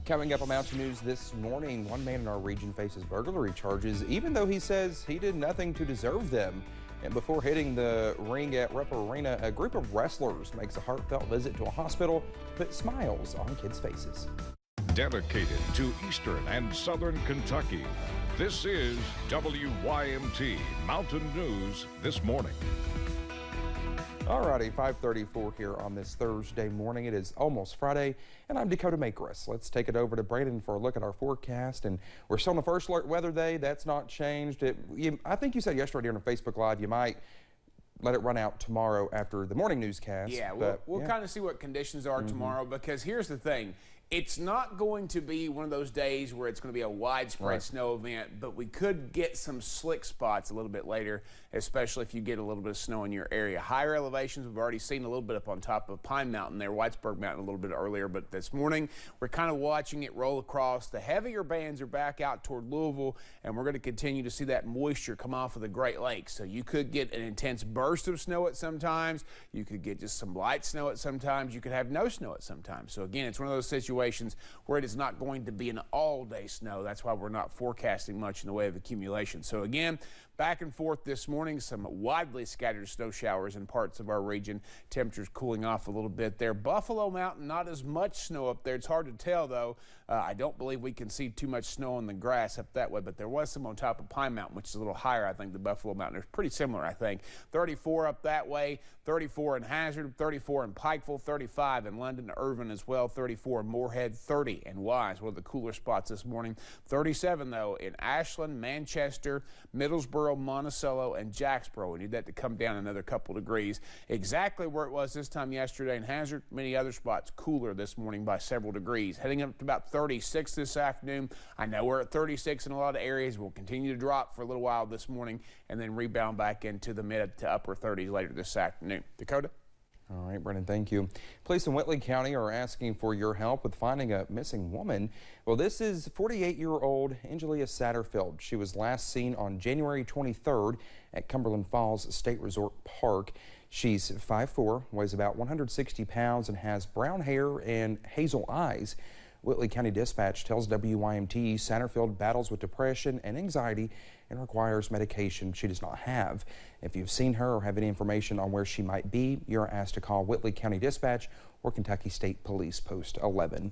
Coming up on Mountain News this morning, one man in our region faces burglary charges, even though he says he did nothing to deserve them. And before hitting the ring at Rupp Arena, a group of wrestlers makes a heartfelt visit to a hospital to put smiles on kids' faces. Dedicated to Eastern and Southern Kentucky, this is WYMT Mountain News this morning. Alrighty, 5:34 here on this Thursday morning. It is almost Friday, and I'm Dakota Makris. Let's take it over to Brandon for a look at our forecast. And we're still on the first alert weather day. That's not changed. I think you said yesterday during a Facebook Live you might let it run out tomorrow after the morning newscast. Yeah, we'll kind of see what conditions are tomorrow, because here's the thing. It's not going to be one of those days where it's going to be a widespread snow event, but we could get some slick spots a little bit later, especially if you get a little bit of snow in your area. Higher elevations, we've already seen a little bit up on top of Pine Mountain there, Whitesburg Mountain a little bit earlier, but this morning we're kind of watching it roll across. The heavier bands are back out toward Louisville, and we're going to continue to see that moisture come off of the Great Lakes. So you could get an intense burst of snow at some times. You could get just some light snow at some times. You could have no snow at some times. So again, it's one of those situations where it is not going to be an all-day snow. That's why we're not forecasting much in the way of accumulation. So again, back and forth this morning, some widely scattered snow showers in parts of our region. Temperatures cooling off a little bit there. Buffalo Mountain, not as much snow up there. It's hard to tell, though. I don't believe we can see too much snow on the grass up that way, but there was some on top of Pine Mountain, which is a little higher, I think, than Buffalo Mountain. It's pretty similar, I think. 34 up that way, 34 in Hazard, 34 in Pikeville, 35 in London, Irvin as well, 34 in Moorhead, 30 in Wise, one of the cooler spots this morning. 37, though, in Ashland, Manchester, Middlesboro, Monticello, and Jacksboro. We need that to come down another couple degrees. Exactly where it was this time yesterday in Hazard. Many other spots cooler this morning by several degrees. Heading up to about 36 this afternoon. I know we're at 36 in a lot of areas. We'll continue to drop for a little while this morning and then rebound back into the mid to upper 30s later this afternoon. Dakota? All right, Brendan, thank you. Police in Whitley County are asking for your help with finding a missing woman. Well, this is 48-year-old Angelia Satterfield. She was last seen on January 23rd at Cumberland Falls State Resort Park. She's 5'4", weighs about 160 pounds, and has brown hair and hazel eyes. Whitley County Dispatch tells WYMT Satterfield battles with depression and anxiety and requires medication she does not have. If you've seen her or have any information on where she might be, you're asked to call Whitley County Dispatch or Kentucky State Police Post 11.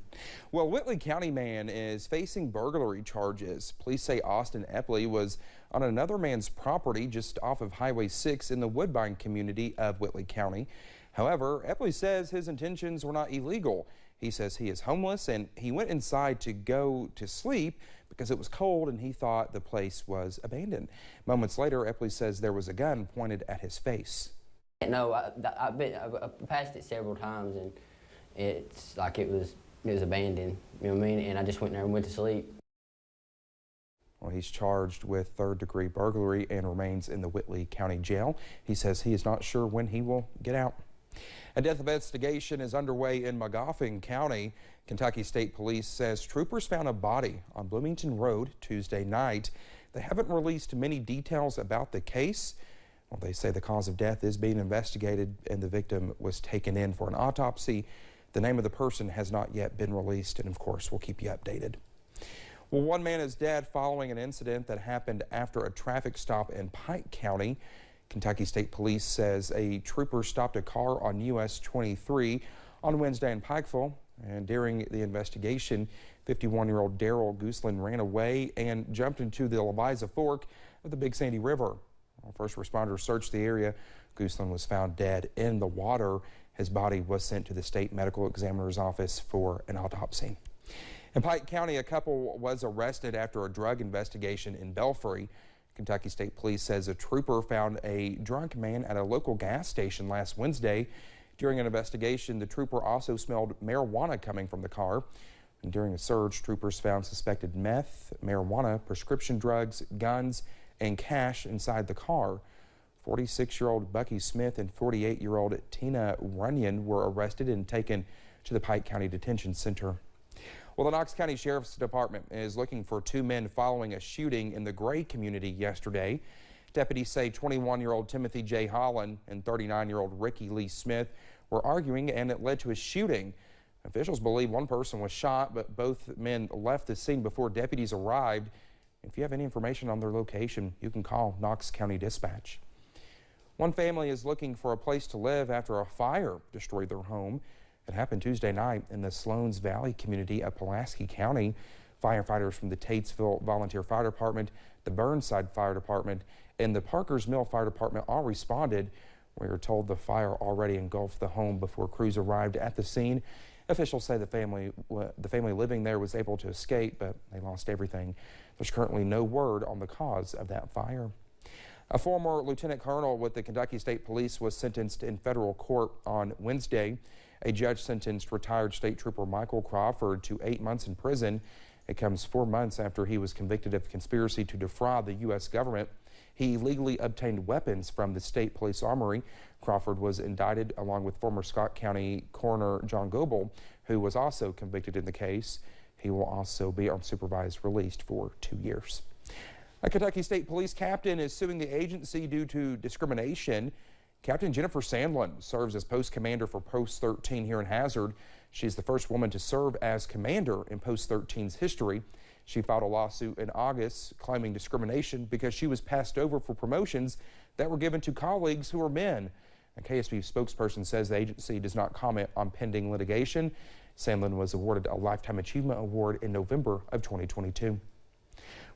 Well, Whitley County man is facing burglary charges. Police say Austin Epley was on another man's property just off of Highway 6 in the Woodbine community of Whitley County. However, Epley says his intentions were not illegal. He says he is homeless and he went inside to go to sleep because it was cold and he thought the place was abandoned. Moments later, Epley says there was a gun pointed at his face. No, I've passed it several times and it's like it was abandoned, you know what I mean? And I just went there and went to sleep. Well, he's charged with third-degree burglary and remains in the Whitley County Jail. He says he is not sure when he will get out. A death investigation is underway in Magoffin County. Kentucky State Police says troopers found a body on Bloomington Road Tuesday night. They haven't released many details about the case. Well, they say the cause of death is being investigated and the victim was taken in for an autopsy. The name of the person has not yet been released, and of course we'll keep you updated. Well, one man is dead following an incident that happened after a traffic stop in Pike County. Kentucky State Police says a trooper stopped a car on US 23 on Wednesday in Pikeville, and during the investigation, 51-year-old Daryl Gooseland ran away and jumped into the Leviza Fork of the Big Sandy River. While first responders searched the area, Gooseland was found dead in the water. His body was sent to the state medical examiner's office for an autopsy. In Pike County, a couple was arrested after a drug investigation in Belfry. Kentucky State Police says a trooper found a drunk man at a local gas station last Wednesday. During an investigation, the trooper also smelled marijuana coming from the car. And during a search, troopers found suspected meth, marijuana, prescription drugs, guns, and cash inside the car. 46-year-old Bucky Smith and 48-year-old Tina Runyon were arrested and taken to the Pike County Detention Center. Well, the Knox County Sheriff's Department is looking for two men following a shooting in the Gray community yesterday. Deputies say 21-year-old Timothy J. Holland and 39-year-old Ricky Lee Smith were arguing, and it led to a shooting. Officials believe one person was shot, but both men left the scene before deputies arrived. If you have any information on their location, you can call Knox County Dispatch. One family is looking for a place to live after a fire destroyed their home. It happened Tuesday night in the Sloans Valley community of Pulaski County. Firefighters from the Tatesville Volunteer Fire Department, the Burnside Fire Department, and the Parkers Mill Fire Department all responded. We were told the fire already engulfed the home before crews arrived at the scene. Officials say the family living there was able to escape, but they lost everything. There's currently no word on the cause of that fire. A former lieutenant colonel with the Kentucky State Police was sentenced in federal court on Wednesday. A judge sentenced retired State Trooper Michael Crawford to 8 months in prison. It comes 4 months after he was convicted of conspiracy to defraud the U.S. government. He illegally obtained weapons from the state police armory. Crawford was indicted along with former Scott County Coroner John Goebel, who was also convicted in the case. He will also be on supervised release for 2 years. A Kentucky State Police captain is suing the agency due to discrimination. Captain Jennifer Sandlin serves as post commander for Post 13 here in Hazard. She's the first woman to serve as commander in Post 13's history. She filed a lawsuit in August claiming discrimination because she was passed over for promotions that were given to colleagues who were men. A KSP spokesperson says the agency does not comment on pending litigation. Sandlin was awarded a Lifetime Achievement Award in November of 2022.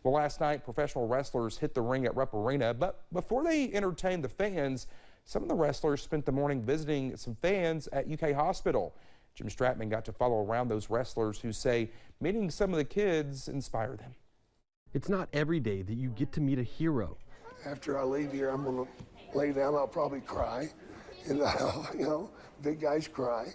Well, last night, professional wrestlers hit the ring at Rupp Arena, but before they entertained the fans, some of the wrestlers spent the morning visiting some fans at UK Hospital. Jim Stratman got to follow around those wrestlers who say meeting some of the kids inspired them. It's not every day that you get to meet a hero. After I leave here, I'm going to lay down. I'll probably cry. And, you know, big guys cry.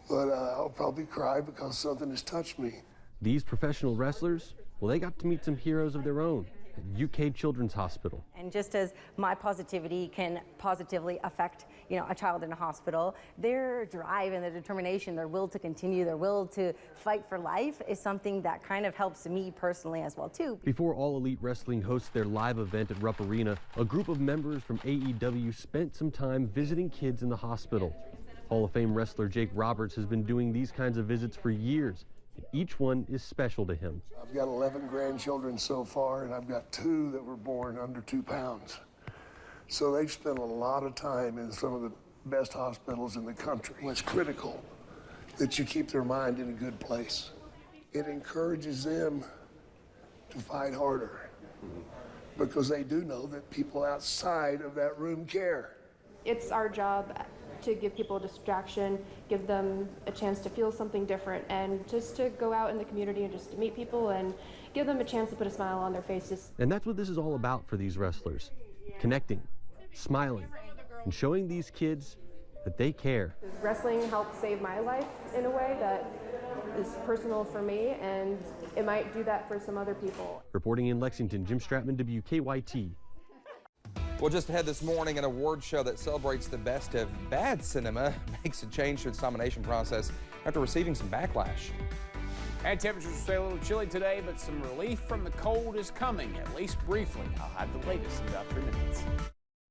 But I'll probably cry because something has touched me. These professional wrestlers, well, they got to meet some heroes of their own at UK Children's Hospital. And just as my positivity can positively affect, a child in a hospital, their drive and their determination, their will to continue, their will to fight for life is something that kind of helps me personally as well, too. Before All Elite Wrestling hosts their live event at Rupp Arena, a group of members from AEW spent some time visiting kids in the hospital. Hall of Fame wrestler Jake Roberts has been doing these kinds of visits for years. Each one is special to him. I've got 11 grandchildren so far, and I've got 2 that were born under 2 pounds. So they've spent a lot of time in some of the best hospitals in the country. It's critical that you keep their mind in a good place. It encourages them to fight harder because they do know that people outside of that room care. It's our job to give people a distraction, give them a chance to feel something different, and just to go out in the community and just to meet people and give them a chance to put a smile on their faces. And that's what this is all about for these wrestlers. Connecting, smiling, and showing these kids that they care. Wrestling helped save my life in a way that is personal for me, and it might do that for some other people. Reporting in Lexington, Jim Stratman, WKYT. Well, just ahead this morning, an award show that celebrates the best of bad cinema makes a change to its nomination process after receiving some backlash. And temperatures will stay a little chilly today, but some relief from the cold is coming, at least briefly. I'll have the latest in about 3 minutes.